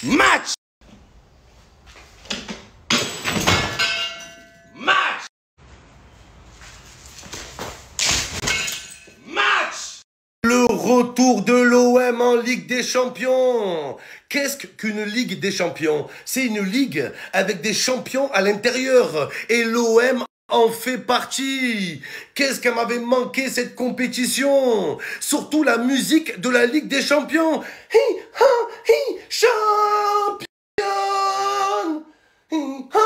Match! Match! Match! Le retour de l'OM en Ligue des Champions. Qu'est-ce qu'une Ligue des Champions? C'est une ligue avec des champions à l'intérieur. Et l'OM en fait partie. Qu'est-ce qu'elle m'avait manqué cette compétition? Surtout la musique de la Ligue des Champions. Hi, ha, hi, champion! Hi, ha.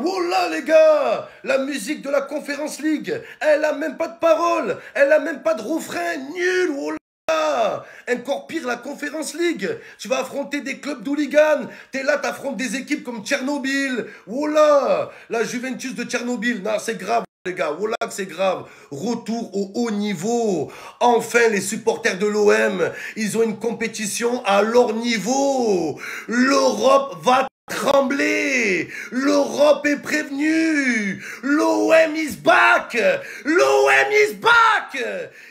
Oh là les gars, la musique de la Conference League, elle a même pas de paroles, elle a même pas de refrain, nul. Oh là. Encore pire, la Conference League. Tu vas affronter des clubs d'hooligans. T'es là, t'affrontes des équipes comme Tchernobyl. Oh là, la Juventus de Tchernobyl. Non, c'est grave, les gars. Oh là, c'est grave. Retour au haut niveau. Enfin, les supporters de l'OM, ils ont une compétition à leur niveau. L'Europe va trembler. L'Europe est prévenue. L'OM is back. L'OM is back.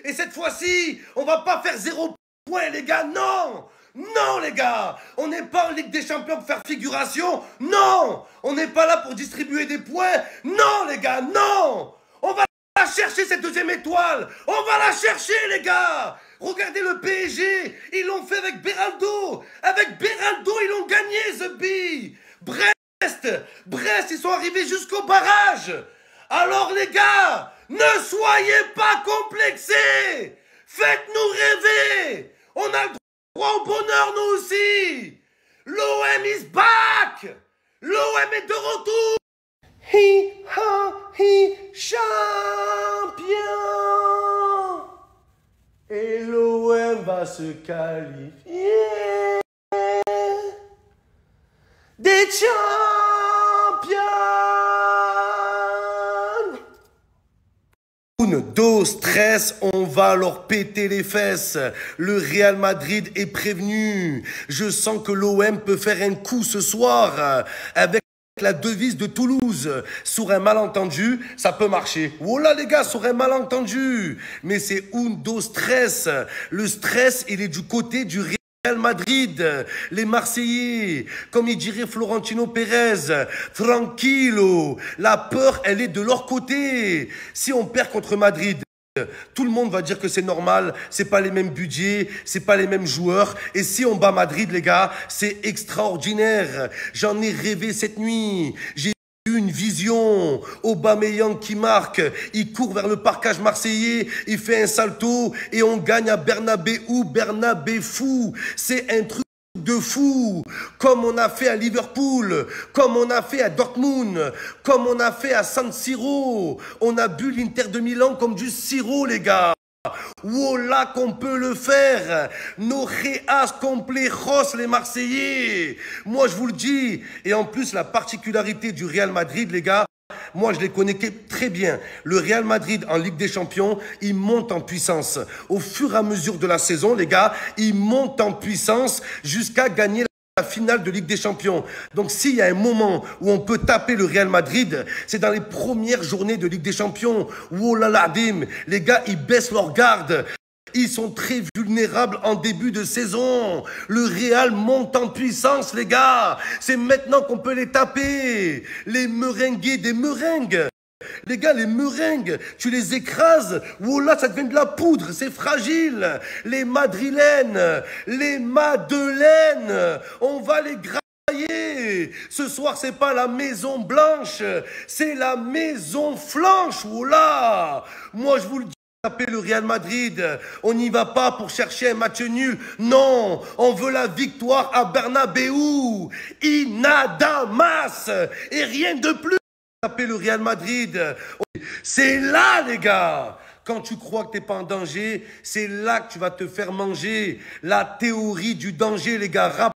Et cette fois-ci, on va pas faire 0 points, les gars. Non. Non, les gars. On n'est pas en Ligue des Champions pour faire figuration. Non. On n'est pas là pour distribuer des points. Non, les gars. Non. On va la chercher, cette deuxième étoile. On va la chercher, les gars. Regardez le PSG, ils l'ont fait avec Beraldo. Avec Beraldo, ils l'ont gagné, The Bee. Brest, ils sont arrivés jusqu'au barrage. Alors les gars, ne soyez pas complexés. Faites-nous rêver. On a le droit au bonheur, nous aussi. L'OM is back. L'OM est de retour. Hi, ha, hi, champion. Et l'OM va se qualifier des champions. Une dose stress, on va leur péter les fesses. Le Real Madrid est prévenu. Je sens que l'OM peut faire un coup ce soir avec la devise de Toulouse. Sur un malentendu, ça peut marcher. Oh là les gars, sur un malentendu. Mais c'est undo stress. Le stress, il est du côté du Real Madrid. Les Marseillais, comme il dirait Florentino Pérez, tranquillo. La peur, elle est de leur côté. Si on perd contre Madrid, tout le monde va dire que c'est normal, c'est pas les mêmes budgets, c'est pas les mêmes joueurs. Et si on bat Madrid, les gars, c'est extraordinaire. J'en ai rêvé cette nuit. J'ai eu une vision. Aubameyang qui marque, il court vers le parcage marseillais, il fait un salto et on gagne à Bernabéu, fou. C'est un truc de fou, comme on a fait à Liverpool, comme on a fait à Dortmund, comme on a fait à San Siro. On a bu l'Inter de Milan comme du sirop, les gars. Voilà qu'on peut le faire. Nos reas complejos, les Marseillais. Moi, je vous le dis. Et en plus, la particularité du Real Madrid, les gars, moi, je les connais très bien. Le Real Madrid en Ligue des Champions, il monte en puissance. Au fur et à mesure de la saison, les gars, il monte en puissance jusqu'à gagner la finale de Ligue des Champions. Donc, s'il y a un moment où on peut taper le Real Madrid, c'est dans les premières journées de Ligue des Champions. Oh là là, dim, les gars, ils baissent leur garde. Ils sont très vulnérables en début de saison. Le Real monte en puissance, les gars. C'est maintenant qu'on peut les taper. Les meringues des meringues. Les gars, les meringues, tu les écrases. Oh là, ça devient de la poudre. C'est fragile. Les madrilènes, les madeleines, on va les grailler. Ce soir, c'est pas la Maison Blanche, c'est la Maison Flanche. Oh là, moi, je vous le dis. Taper le Real Madrid, on n'y va pas pour chercher un match nul. Non, on veut la victoire à Bernabéu. Inadamas et rien de plus. Taper le Real Madrid, c'est là, les gars. Quand tu crois que t'es pas en danger, c'est là que tu vas te faire manger. La théorie du danger, les gars.